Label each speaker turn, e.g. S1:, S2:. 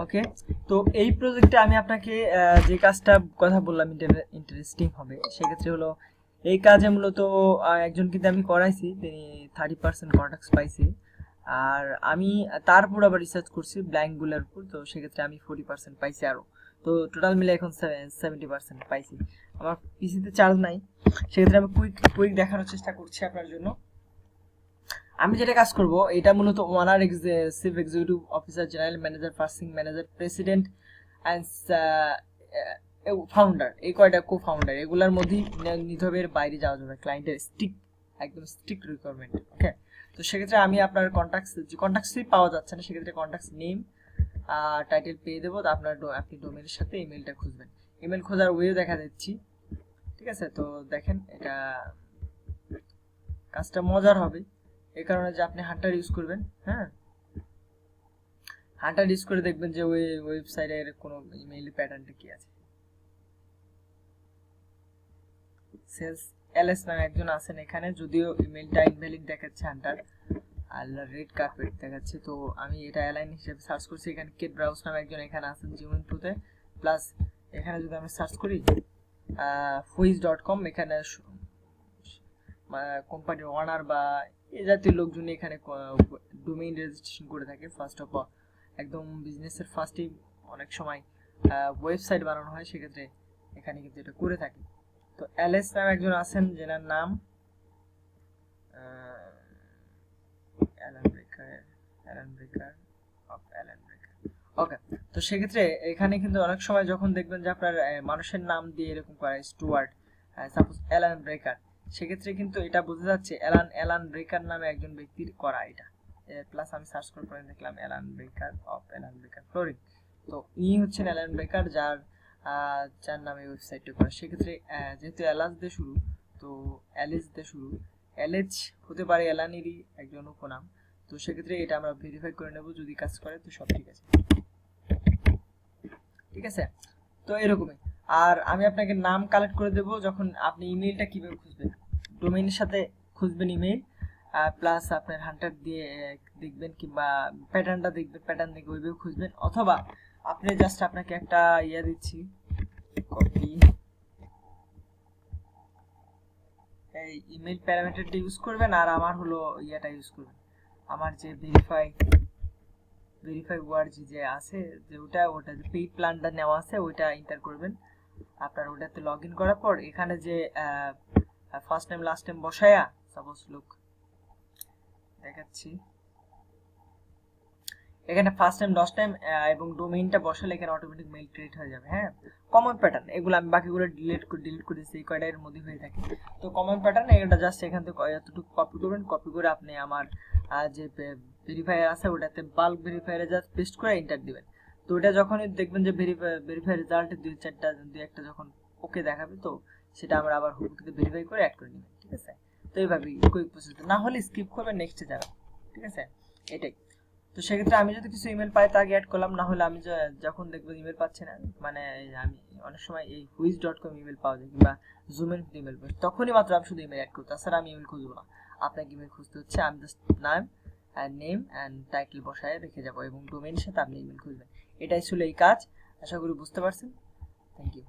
S1: ওকে, তো এই প্রজেক্টে আমি আপনাকে যে কাজটা কথা বললাম ইন্টারেস্টিং হবে, সেক্ষেত্রে হলো এই কাজে মূলত একজন কিন্তু আমি করাইছি, তিনি 30% কন্ট্যাক্টস পাইছি। আর আমি তারপর আবার রিসার্চ করছি ব্ল্যাঙ্কগুলোর উপর, তো সেক্ষেত্রে আমি 40% পাইছি আরও। তো টোটাল মিলে এখন 70% পাইছি। আমার পিসিতে চার্জ নাই, সেক্ষেত্রে আমি কুইক দেখানোর চেষ্টা করছি আপনার জন্য। আমি যেটা কাজ করব, এটা মূলত ওনার chief executive officer, general manager, ফার্সিং ম্যানেজার, প্রেসিডেন্ট অ্যান্ড ফাউন্ডার, এই কয়টা কো ফাউন্ডার, এগুলোর মধ্যেই নিতে হবে, এর বাইরে যাওয়া যাবে, ক্লায়েন্টের একদম স্ট্রিক্ট রিকোয়ারমেন্ট। ওকে, তো সেক্ষেত্রে আমি আপনার কন্ট্যাক্টসই পাওয়া যাচ্ছে না, সেক্ষেত্রে কন্ট্যাক্টস নেম টাইটেল পেয়ে দেবো। তো আপনি ডোমেনের সাথে ইমেলটা খুঁজবেন, ইমেল খোঁজার ওয়েও দেখা দিচ্ছি। ঠিক আছে, তো দেখেন এটা কাজটা মজার হবে এই কারণে যে আপনি হান্টার ইউজ করবেন। হ্যাঁ, হান্টার ইউজ করে দেখবেন যে ওই ওয়েবসাইটের কোনো ইমেইল প্যাটার্নটা কি আছে। সেলস এলএস নামে একজন আছেন এখানে, যদিও ইমেলটা ইনভ্যালিড দেখাচ্ছে, হান্টার আর রেড কার্পেট দেখাচ্ছে। তো আমি এটা অ্যালাইন হিসেবে সার্চ করছি, এখানে কেট ব্রাউজ নামে একজন এখানে আছেন জিমেল2তে। প্লাস এখানে যদি আমি সার্চ করি fuiz.com, এখানে কোম্পানির ওনার বা এই জাতীয় লোকজন এখানে ডোমেইন রেজিস্ট্রেশন করে থাকে। ফার্স্ট অফ অল একদম বিজনেসের ফার্স্টেই অনেক সময় ওয়েবসাইট বানানো হয়, সেক্ষেত্রে এখানে কিন্তু এটা করে থাকে। তো এলএস নামে একজন আছেন, যেনার নাম অ্যালান ব্রেকার। ওকে, তো সেক্ষেত্রে এখানে কিন্তু অনেক সময় যখন দেখবেন যে আপনার মানুষের নাম দিয়ে এরকম করে স্টুয়ার্ট, সাপোজ অ্যালান ব্রেকার, সেক্ষেত্রে কিন্তু এটা বোঝা যাচ্ছে অ্যালান ব্রেকার নামে একজন ব্যক্তির করা এটা। প্লাস আমি সার্চ করে পরে দেখলাম অ্যালান ব্রেকার ফ্লোরিং। তো ইনি হচ্ছেন অ্যালান ব্রেকার, যার নামে ওয়েবসাইটটা করা। সেক্ষেত্রে যেহেতু অ্যালাস দিয়ে শুরু, তো অ্যালিস দিয়ে শুরু, অ্যালেজ হতে পারে অ্যালানেরই একজন উপনাম। তো সেক্ষেত্রে এটা আমরা ভেরিফাই করে নেব, যদি কাজ করে তো সব ঠিক আছে। ঠিক আছে, তো এরকমই। আর আমি আপনাকে নাম কালেক্ট করে দেব, যখন আপনি ইমেইলটা কিভাবে খুঁজবেন, ডোমেইনের সাথে খুঁজবেন ইমেইল, প্লাস আপনার হান্টার দিয়ে দেখবেন, কিংবা প্যাটার্নটা দেখবেন, প্যাটার্ন দেখে ওইভাবে খুঁজবেন। অথবা আপনি জাস্ট আপনাকে একটা ইয়ে দিচ্ছি, কপি, এই ইমেইল প্যারামিটারটা ইউজ করবেন, আর আমার হলো ইয়াটা ইউজ করবেন, আমার যে ভেরিফাই ওয়ার্ড যে আছে, যে ওটা যে পেইড প্ল্যানটা নেওয়া আছে, ওইটা এন্টার করবেন। আপনার ওটাতে লগ ইন করার পর এখানে যে ফার্স্ট নেম লাস্ট নেম বসায়া, সাপোজ লুক দেখাচ্ছি, এখানে ফার্স্ট নেম লাস্ট নেম এবং ডোমেইনটা বসালে এখানে অটোমেটিক মেইল ক্রিয়েট হয়ে যাবে। হ্যাঁ, কমন প্যাটার্ন, এগুলো আমি বাকিগুলো ডিলিট করে দিচ্ছি, এই কয়টার মধ্যে হয়ে থাকে। তো কমন প্যাটার্ন এটা জাস্ট এখান থেকে এতটুকু কপি করবেন, কপি করে আপনি আমার যে ভেরিফায়ার আছে ওটাতে বাল্ক ভেরিফায়ারে জাস্ট পেস্ট করে এন্টার দিবেন। তো ওটা যখনই দেখবেন যে ভেরিফাই রেজাল্টে দুই একটা যখন ওকে দেখাবে, তো সেটা আমরা আবার হুবহুতে ভেরিফাই করে অ্যাড করে নেবেন। ঠিক আছে, তো এইভাবেই কুইক প্রসেস, না হলে স্কিপ করবেন, নেক্সটে যাবেন। ঠিক আছে, এটাই। তো সেক্ষেত্রে আমি যদি কিছু ইমেল পাই তাকে অ্যাড করলাম, না হলে আমি যখন দেখবো ইমেল পাচ্ছি না, মানে আমি অনেক সময় এই fuiz.com ইমেল পাওয়া যায়, কিংবা জুমের ইমেল পাই, তখনই মাত্র আমি শুধু ইমেল অ্যাড করবো, তাছাড়া আমি ইমেল খুঁজবো না। আপনাকে ইমেল খুঁজতে হচ্ছে, আমি জাস্ট নেম অ্যান্ড টাইটেল বসায় রেখে যাবো, এবং ডোমেইনের সাথে আপনি ইমেল খুঁজবেন। এটাই ছিল এই কাজ। আশা করি বুঝতে পারছেন। Thank you.